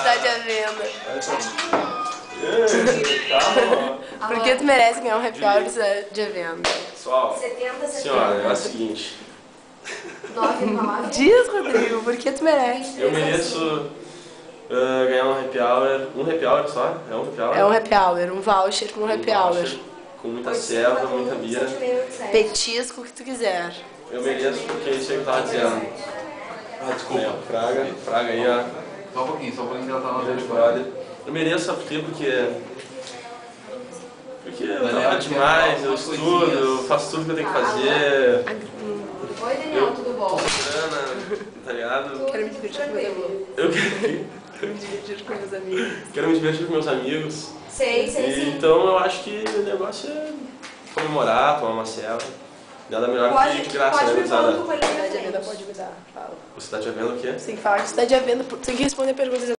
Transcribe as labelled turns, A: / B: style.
A: Cidade à venda.
B: Calma.
A: Porque tu merece ganhar um happy hour de Cidade à venda.
B: Pessoal, senhora, é o seguinte.
A: Diz, Rodrigo, porque tu merece.
B: Eu mereço ganhar um happy hour. Um happy hour só? É um happy hour?
A: É um happy hour, um voucher com um happy hour.
B: Com muita ceva, muita bira.
A: Petisco, o que tu quiser.
B: Eu mereço porque isso aí que eu tava dizendo.
C: Ah, desculpa.
B: Fraga aí, ó.
C: Só um pouquinho que ela tá na
B: Grande brother. Eu mereço, sabe por quê? Porque eu trabalho demais, eu estudo, eu faço tudo que eu tenho que fazer.
D: Oi, Daniel, tudo bom?
B: Grana, tá ligado?
A: Quero me divertir com meus amigos.
B: Eu
A: Quero me divertir com meus amigos.
B: quero me divertir com meus amigos.
D: Sei, sim.
B: Então eu acho que o negócio é comemorar, tomar uma ceva. Nada melhor que de graça, né, gurizada?
A: Cidade à venda pode me dar. Fala.
B: Você tá te vendo o quê?
A: Você tem que falar que cidade à venda, tem que responder perguntas.